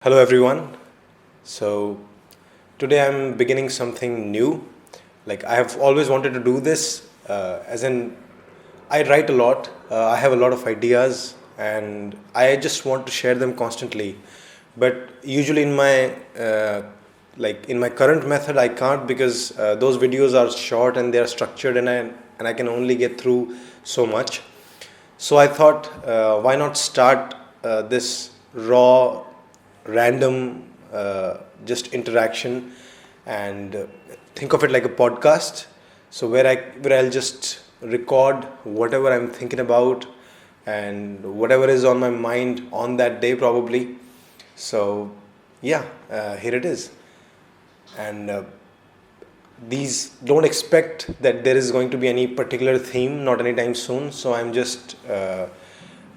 Hello everyone. So today I'm beginning something new. Like I have always wanted to do this, as in I write a lot. I have a lot of ideas, and I just want to share them constantly. But usually in my in my current method, I can't because those videos are short and they are structured, and I can only get through so much. So I thought, why not start this raw, random, just interaction, and think of it like a podcast. So where I'll just record whatever I'm thinking about and whatever is on my mind on that day probably. So yeah, here it is, and these don't expect that there is going to be any particular theme, not anytime soon. So I'm just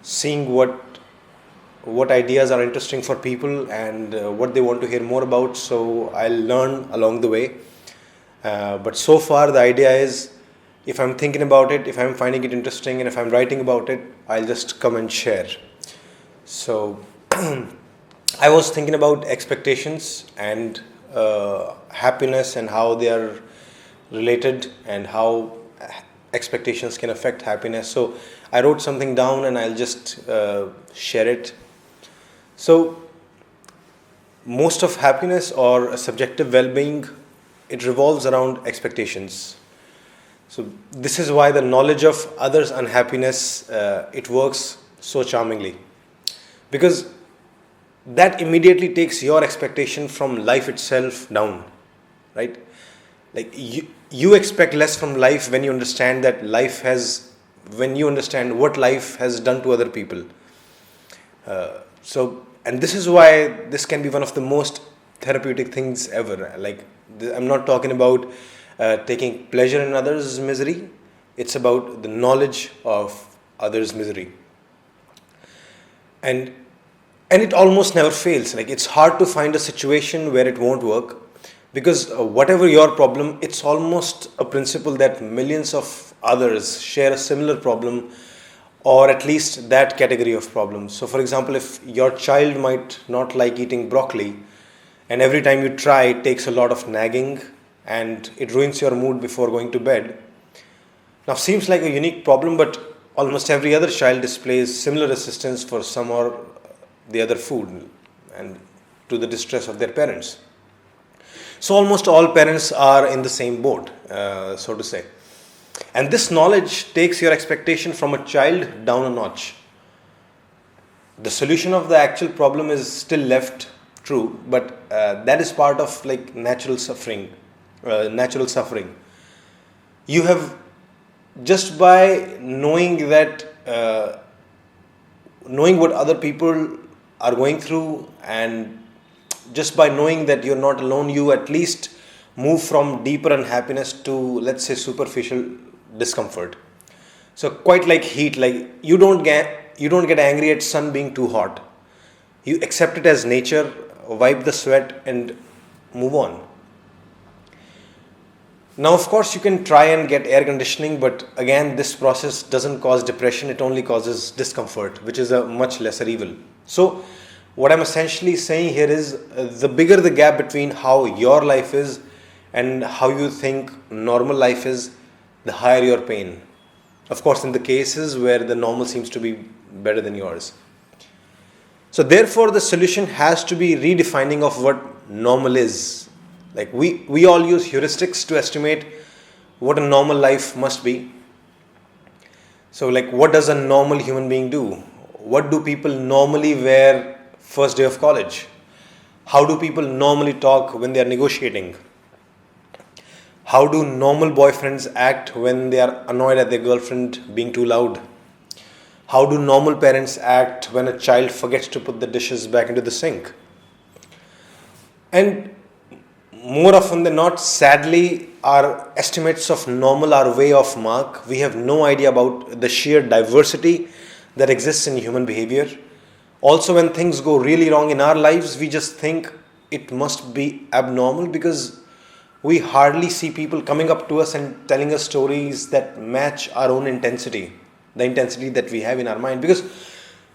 seeing what ideas are interesting for people, and what they want to hear more about, so I'll learn along the way. But so far the idea is, if I'm thinking about it, if I'm finding it interesting, and if I'm writing about it, I'll just come and share. So I was thinking about expectations and happiness, and how they are related, and how expectations can affect happiness. So I wrote something down, and I'll just share it. So most of happiness or subjective well-being, it revolves around expectations. So this is why the knowledge of others' unhappiness, it works so charmingly, because that immediately takes your expectation from life itself down, right? Like you expect less from life when you understand that life has when you understand what life has done to other people. So, and this is why this can be one of the most therapeutic things ever. Like, I'm not talking about taking pleasure in others' misery. It's about the knowledge of others' misery, and it almost never fails. Like, it's hard to find a situation where it won't work, because whatever your problem, it's almost a principle that millions of others share a similar problem, or at least that category of problems. So, for example, if your child might not like eating broccoli, and every time you try, it takes a lot of nagging, and it ruins your mood before going to bed. Now, seems like a unique problem, but almost every other child displays similar resistance for some or the other food, and to the distress of their parents. So, almost all parents are in the same boat, so to say. And this knowledge takes your expectation from a child down a notch. The solution of the actual problem is still left true, but that is part of like natural suffering. Natural suffering. You have, just by knowing that, knowing what other people are going through, and just by knowing that you're not alone, you at least move from deeper unhappiness to, let's say, superficial discomfort. So quite like heat, like you don't get angry at sun being too hot. You accept it as nature, wipe the sweat, and move on. Now, of course, you can try and get air conditioning, but again, this process doesn't cause depression, it only causes discomfort, which is a much lesser evil. So, what I'm essentially saying here is, the bigger the gap between how your life is and how you think normal life is, the higher your pain. Of course, in the cases where the normal seems to be better than yours. So, therefore, the solution has to be redefining of what normal is. Like, we all use heuristics to estimate what a normal life must be. So, like, what does a normal human being do? What do people normally wear first day of college? How do people normally talk when they are negotiating? How do normal boyfriends act when they are annoyed at their girlfriend being too loud? How do normal parents act when a child forgets to put the dishes back into the sink? And more often than not, sadly, our estimates of normal are way off mark. We have no idea about the sheer diversity that exists in human behavior. Also, when things go really wrong in our lives, we just think it must be abnormal, because we hardly see people coming up to us and telling us stories that match our own intensity, the intensity that we have in our mind. Because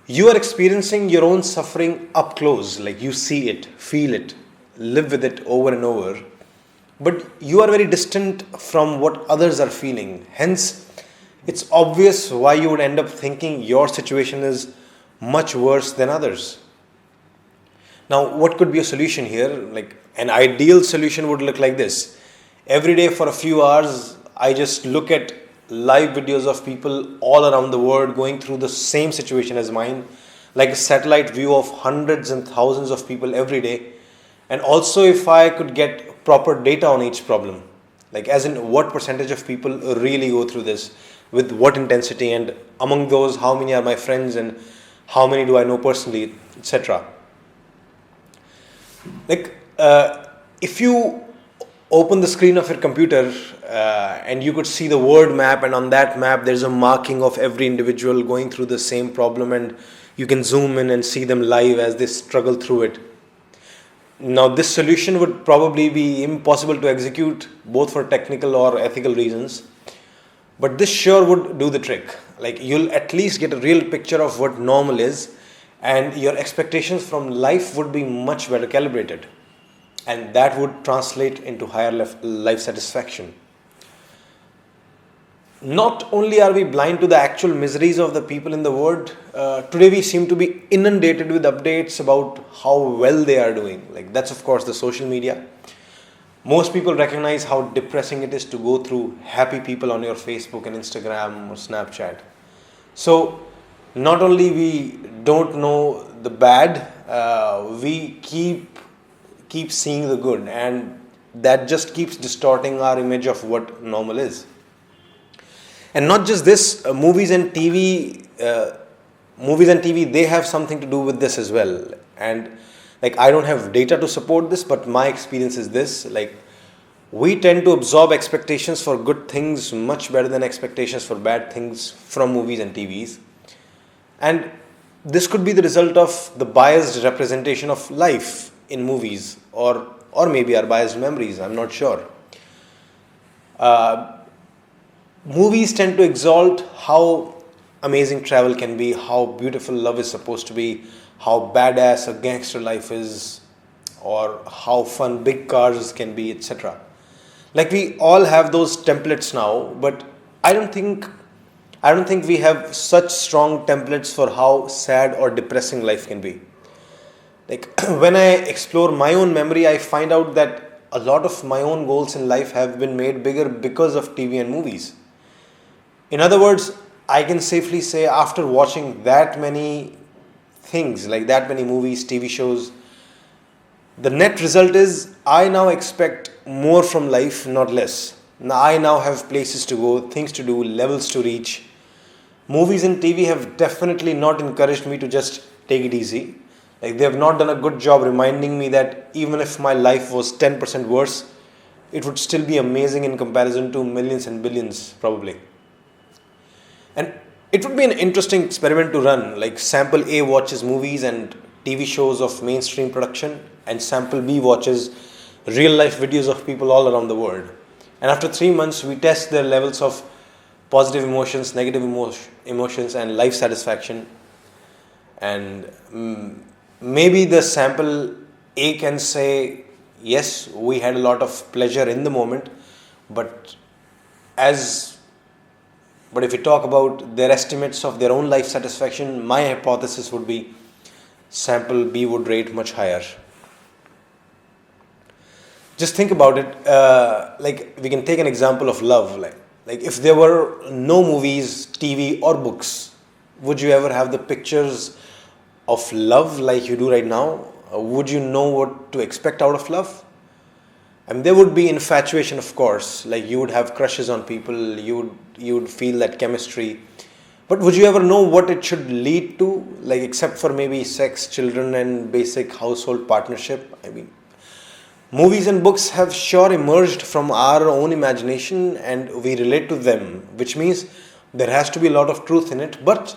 You are experiencing your own suffering up close, like you see it, feel it, live with it over and over. But you are very distant from what others are feeling. Hence, it's obvious why you would end up thinking your situation is much worse than others. Now, what could be a solution here? Like an ideal solution would look like this. Every day for a few hours, I just look at live videos of people all around the world going through the same situation as mine, like a satellite view of hundreds and thousands of people every day. And also, if I could get proper data on each problem, like as in what percentage of people really go through this, with what intensity, and among those, how many are my friends and how many do I know personally, etc. Like, if you open the screen of your computer and you could see the world map, and on that map there's a marking of every individual going through the same problem, and you can zoom in and see them live as they struggle through it. Now, this solution would probably be impossible to execute, both for technical or ethical reasons, but this sure would do the trick. Like, you'll at least get a real picture of what normal is, and your expectations from life would be much better calibrated, and that would translate into higher life satisfaction. Not only are we blind to the actual miseries of the people in the world, today we seem to be inundated with updates about how well they are doing. Like, that's of course the social media. Most people recognize how depressing it is to go through happy people on your Facebook and Instagram or Snapchat. So, not only we don't know the bad, we keep seeing the good, and that just keeps distorting our image of what normal is. And not just this, movies and TV, they have something to do with this as well. And like, I don't have data to support this, but my experience is this: like, we tend to absorb expectations for good things much better than expectations for bad things from movies and TVs. And this could be the result of the biased representation of life in movies, or maybe our biased memories, I'm not sure. Movies tend to exalt how amazing travel can be, how beautiful love is supposed to be, how badass a gangster life is, or how fun big cars can be, etc. Like, we all have those templates now, but I don't think we have such strong templates for how sad or depressing life can be. Like, when I explore my own memory, I find out that a lot of my own goals in life have been made bigger because of TV and movies. In other words, I can safely say, after watching that many things, like that many movies, TV shows, the net result is I now expect more from life, not less. Now, I now have places to go, things to do, levels to reach. Movies and TV have definitely not encouraged me to just take it easy. Like, they have not done a good job reminding me that even if my life was 10% worse, it would still be amazing in comparison to millions and billions, probably. And it would be an interesting experiment to run. Like, sample A watches movies and TV shows of mainstream production, and sample B watches real life videos of people all around the world. And after 3 months, we test their levels of positive emotions, negative emotions, and life satisfaction. And maybe the sample A can say, yes, we had a lot of pleasure in the moment, but if we talk about their estimates of their own life satisfaction, my hypothesis would be sample B would rate much higher. Just think about it. Like, we can take an example of love. Like, if there were no movies, TV, or books, would you ever have the pictures of love like you do right now? Would you know what to expect out of love? I mean, there would be infatuation, of course. Like, you would have crushes on people, you would feel that chemistry. But would you ever know what it should lead to? Like, except for maybe sex, children, and basic household partnership. I mean, movies and books have sure emerged from our own imagination, and we relate to them, which means there has to be a lot of truth in it. But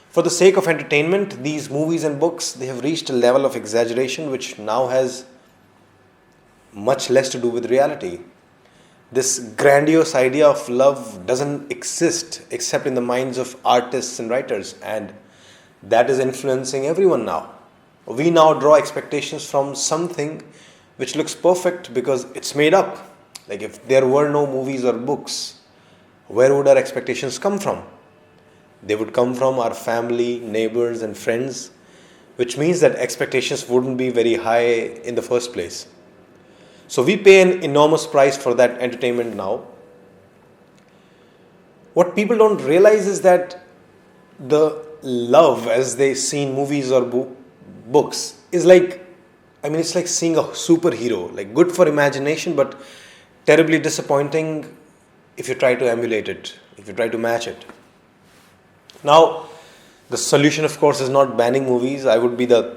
for the sake of entertainment, these movies and books, they have reached a level of exaggeration which now has much less to do with reality. This grandiose idea of love doesn't exist except in the minds of artists and writers, and that is influencing everyone now. We now draw expectations from something which looks perfect because it's made up. Like if there were no movies or books, where would our expectations come from? They would come from our family, neighbors, and friends, which means that expectations wouldn't be very high in the first place. So we pay an enormous price for that entertainment now. What people don't realize is that the love as they see in movies or books is like, it's like seeing a superhero, like good for imagination, but terribly disappointing if you try to emulate it, if you try to match it. Now, the solution, of course, is not banning movies. I would be the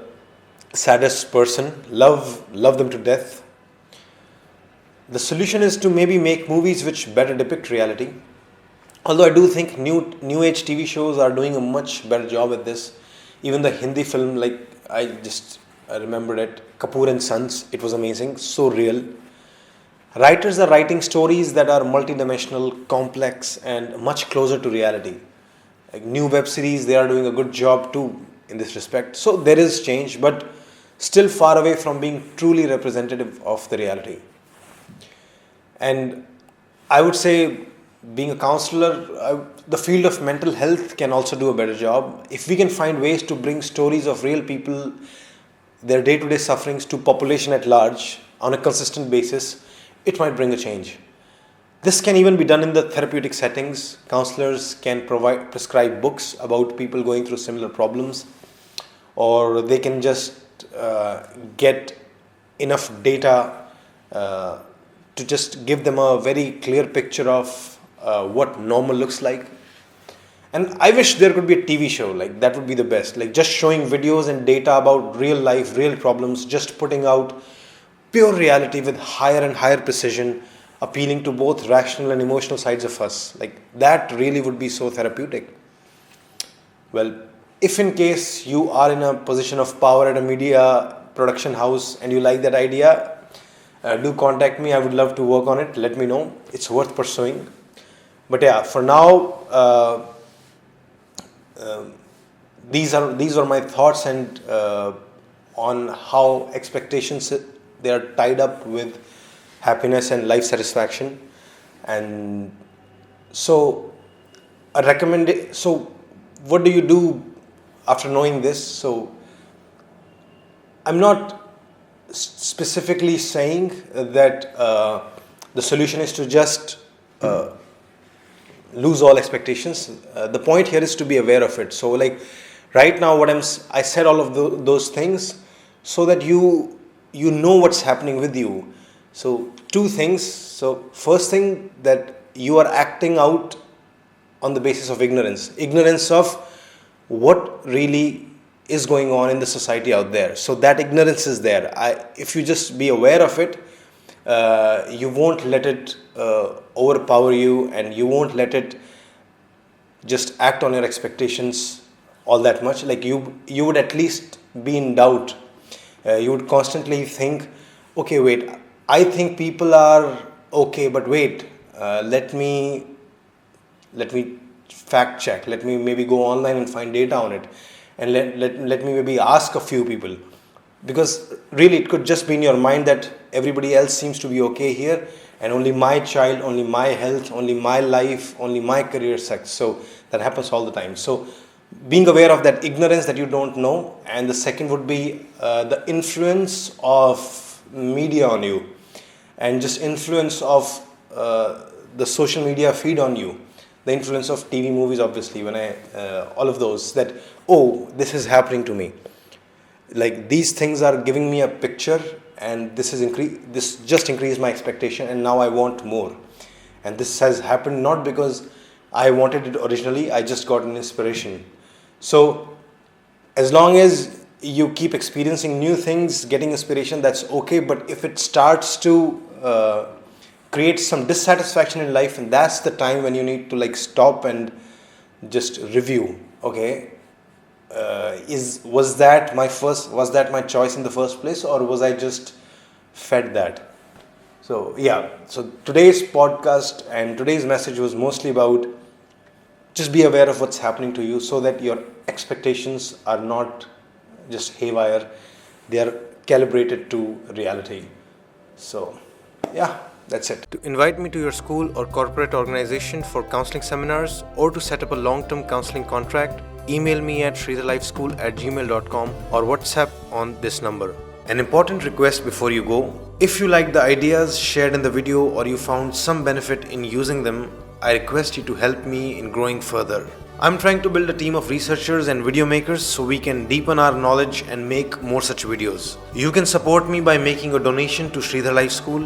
saddest person. Love them to death. The solution is to maybe make movies which better depict reality. Although I do think new age TV shows are doing a much better job at this. Even the Hindi film, like I remembered it, Kapoor and Sons, it was amazing, so real. Writers are writing stories that are multidimensional, complex, and much closer to reality. Like new web series, they are doing a good job too in this respect. So there is change, but still far away from being truly representative of the reality. And I would say, being a counselor, the field of mental health can also do a better job. If we can find ways to bring stories of real people, their day-to-day sufferings to population at large on a consistent basis, it might bring a change. This can even be done in the therapeutic settings. Counselors can prescribe books about people going through similar problems, or they can just get enough data to just give them a very clear picture of what normal looks like. And I wish there could be a TV show, like that would be the best, like just showing videos and data about real life, real problems, just putting out pure reality with higher and higher precision, appealing to both rational and emotional sides of us. Like that really would be so therapeutic. Well, if in case you are in a position of power at a media production house and you like that idea, do contact me. I would love to work on it. Let me know. It's worth pursuing. But yeah, for now, these are my thoughts and on how expectations, they are tied up with happiness and life satisfaction. And so so what do you do after knowing this? So I'm not specifically saying that the solution is to just lose all expectations. The point here is to be aware of it. So like right now I said all of those things so that you know what's happening with you. So two things. So first thing, that you are acting out on the basis of ignorance of what really is going on in the society out there. So that ignorance is there. If you just be aware of it, you won't let it overpower you, and you won't let it just act on your expectations all that much. Like you would at least be in doubt. You would constantly think, okay, wait, I think people are okay, but wait, let me fact check. Let me maybe go online and find data on it, and let me maybe ask a few people, because really it could just be in your mind that everybody else seems to be okay here, and only my child, only my health, only my life, only my career sucks. So that happens all the time. So being aware of that ignorance that you don't know. And the second would be the influence of media on you, and just influence of the social media feed on you, the influence of TV, movies, obviously, all of those, that, oh, this is happening to me. Like these things are giving me a picture, and this just increased my expectation, and now I want more. And this has happened not because I wanted it originally, I just got an inspiration. So as long as you keep experiencing new things, getting inspiration, that's okay. But if it starts to create some dissatisfaction in life, and that's the time when you need to like stop and just review. Okay, was that my choice in the first place, or was I just fed that? So yeah, so today's podcast and today's message was mostly about just be aware of what's happening to you so that your expectations are not just haywire, they are calibrated to reality. So, yeah, that's it. To invite me to your school or corporate organization for counseling seminars or to set up a long-term counseling contract, email me at shridharlifeschool@gmail.com or WhatsApp on this number. An important request before you go: if you like the ideas shared in the video or you found some benefit in using them, I request you to help me in growing further. I'm trying to build a team of researchers and video makers so we can deepen our knowledge and make more such videos. You can support me by making a donation to Shridhar Life School.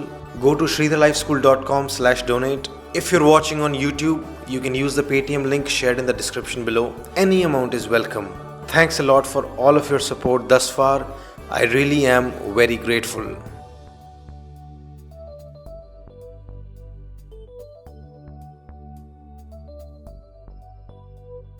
Go to shridharlifeschool.com/donate. If you're watching on YouTube, you can use the Paytm link shared in the description below. Any amount is welcome. Thanks a lot for all of your support thus far. I really am very grateful.